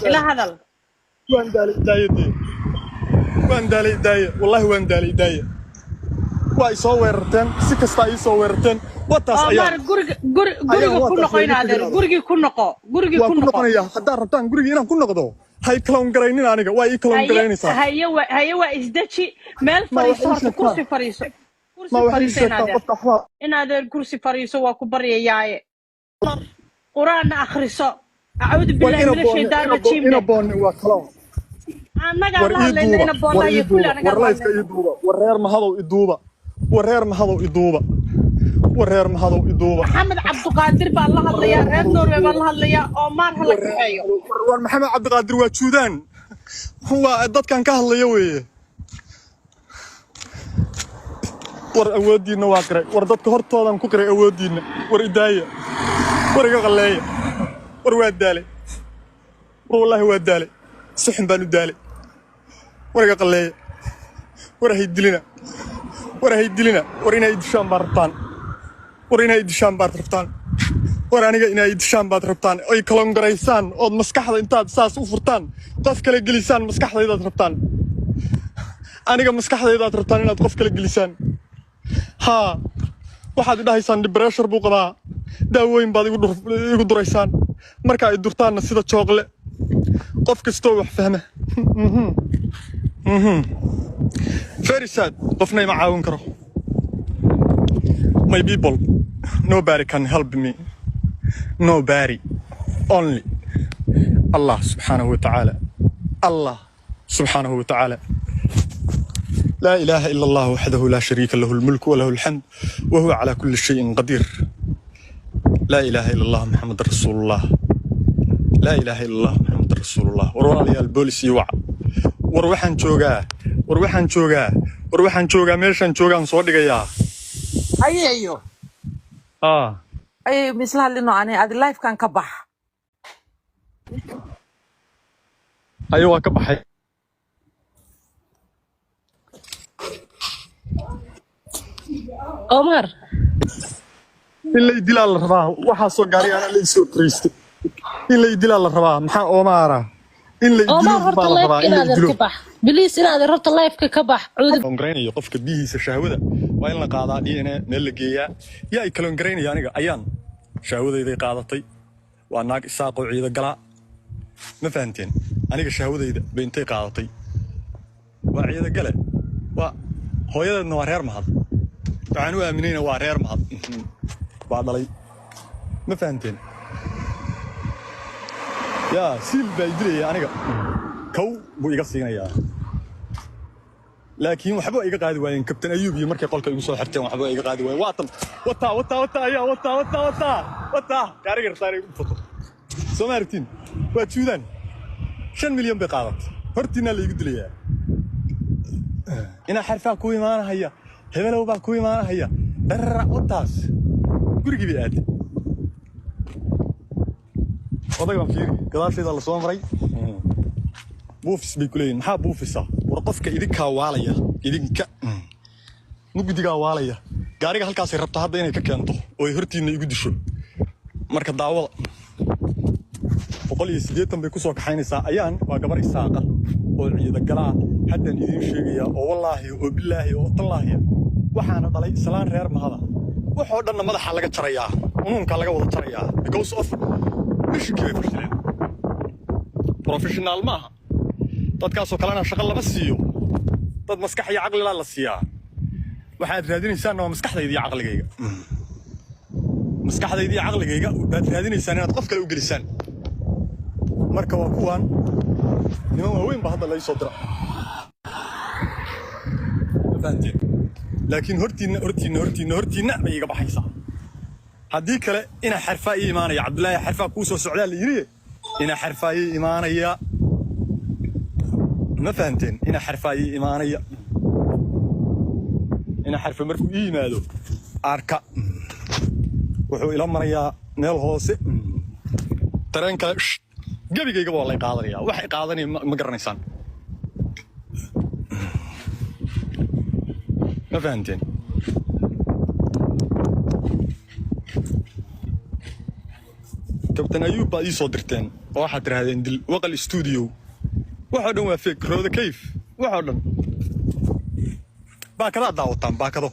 إلى هذا وان دالي داي والله وان دالي داي واي سو ويرتن si kasta ay soo weerarteen wataas ayaan guriga ku noqo inaadeer guriga ku noqo haddaan rabtaan guriga inaan ku noqdo hay clown garaynin aniga waa ii clown garaynaysaa haye waa isdaji meel fariiso horta kursi fariiso inaadeer kursi fariiso waa ku baryayaaye quraanna akhriso acuudu billahi min ashaytaan rajiim ina boon waa clown annaga la hadlayna ina boonaya kulli anaga warlayska ii duuba wareer mahadow ii duuba wareer mahadow ii duuba maxamed cabdiqaadir baa la hadlaya reer Norway baa la hadlaya oo maar hala kaxeeyo war maxamed cabdiqaadir waa juudaan waa dadkan ka hadlaya weeye war awoodiina waa qiray war dadka hortoodan ku qiray awoodiina war idaaya war iga qaleeya war waa daalay war wallahi waa daalay sixin baan u daalay war iga qaleeya war hay dilina war inay dishaan baan rabtaan war aniga inay dishaan baad rabtaan ay kalon garaysaan ood maskaxda intaad saas u furtaan qof kale gelisaan maskaxdaydaad rabtaan aniga maskaxdaydaad rabtaan inaad qof kale gelisaan haa waxaad idhahaysaan depression buu qabaa daawooyin baad igu duraysaan marka ay durtaanna sida jooqle qof kastoo wax fahma very sad qofna ima caawin karo my people nobody can help me nobody only Allah subhanahu wa ta'ala لا إله إلا الله وحده لا شريك له الملك وله الحمد وهو على كل شيء قدير لا إله إلا الله محمد رسول الله لا إله إلا الله محمد رسول الله ورالي البوليس يوع وروحان جوجا ميشان جوجا نصودق يا أيوه أي مثل هاللي أنا هذا اللايف كان كبح أيوه كبح عمر إلا يدل على الرباح وحصل قاري أنا اللي يسوي تريست إلا يدل على الرباح محا أمارة إلا يدل على الرباح إلا يدل بليس إن هذا ربط اللايف كبح عود كلونجرين يقف كبيه الشهوذة وين لقاضي دي أنا ملقية يا كلونجرين يعني أيان شهوذة إذا قاضتي وأناك ساق عيد قلاء ما فهمتين أنا كشهوذة إذا بنتي قاضتي وعيد قلاء وهو يدا نوارير مهض تعانوا آمنين وارير مهض بعد لي ما فهمتين يا سيل بيدري أنا كو بو يقصينا يا لكن وحبوا إيجا قاعد وين كابتن أيوب يمرك قولك يوصل حتى وحبوا إيجا قاعد وين واطن وطا يا وطا كارير طاري فوتو سمارتين واتشودان 5 مليون بقاعدة هرتينا اللي يقول لي إنا حرفا كوي معنا هيا هبلو با كوي معنا هيا درع وطاس قرقي بيئات وضيق بانفيري قدار سيدا الله صومري بوفس بيكولين محا بوفسا ورقفك إذنكا واليا إذنكا نقدقا واليا قاريقا هالكاسي ربطا هادا إني كاكيانتو ويهرتينا يقدشو marka daawada 180 bay ku soo kaxaynaysaa ayaan waa gabar isaaqa oo ciida galaa haddaan idin sheegaya oo wallaahi oo billaahi oo tallaahi waxaana dhalay islaan reer mahada waxoo dhanna madaxa laga jarayaa unuunka laga wada jarayaa because of mishkii fashileen professional maaha dadkaasoo kalena shaqo lama siiyo dad maskax iyo caqli la siiyaa waxaad raadinaysaan waa maskaxdayda iyo caqligayga maskaxdayda iyo caqligayga baad raadinaysaan inaad qof kale u gelisaan marka waa kuwan niman waaweyn ba hadda la soo dira faantiin laakiin hortiina bay iga baxaysaa haddii kale ina xarfaa ii imaanaya cabdullaahi xarfaa kuu soo socdaa la yiri ina xarfaa ii imaanaya ma fahanteen ina xarfaa ii imaanaya ina xarfa markuu ii yimaado arka wuxuu ila marayaa meel hoose tareen kale gabigayga waa la qaadanaya waxay qaadanay ma garanaysaan ma fahanteen kabtan ayuub baa ii soo dirteen واحد ترى هذا عند وقل استوديو واحد هو فيك رودا كيف واحد باكذا داوطان باكذا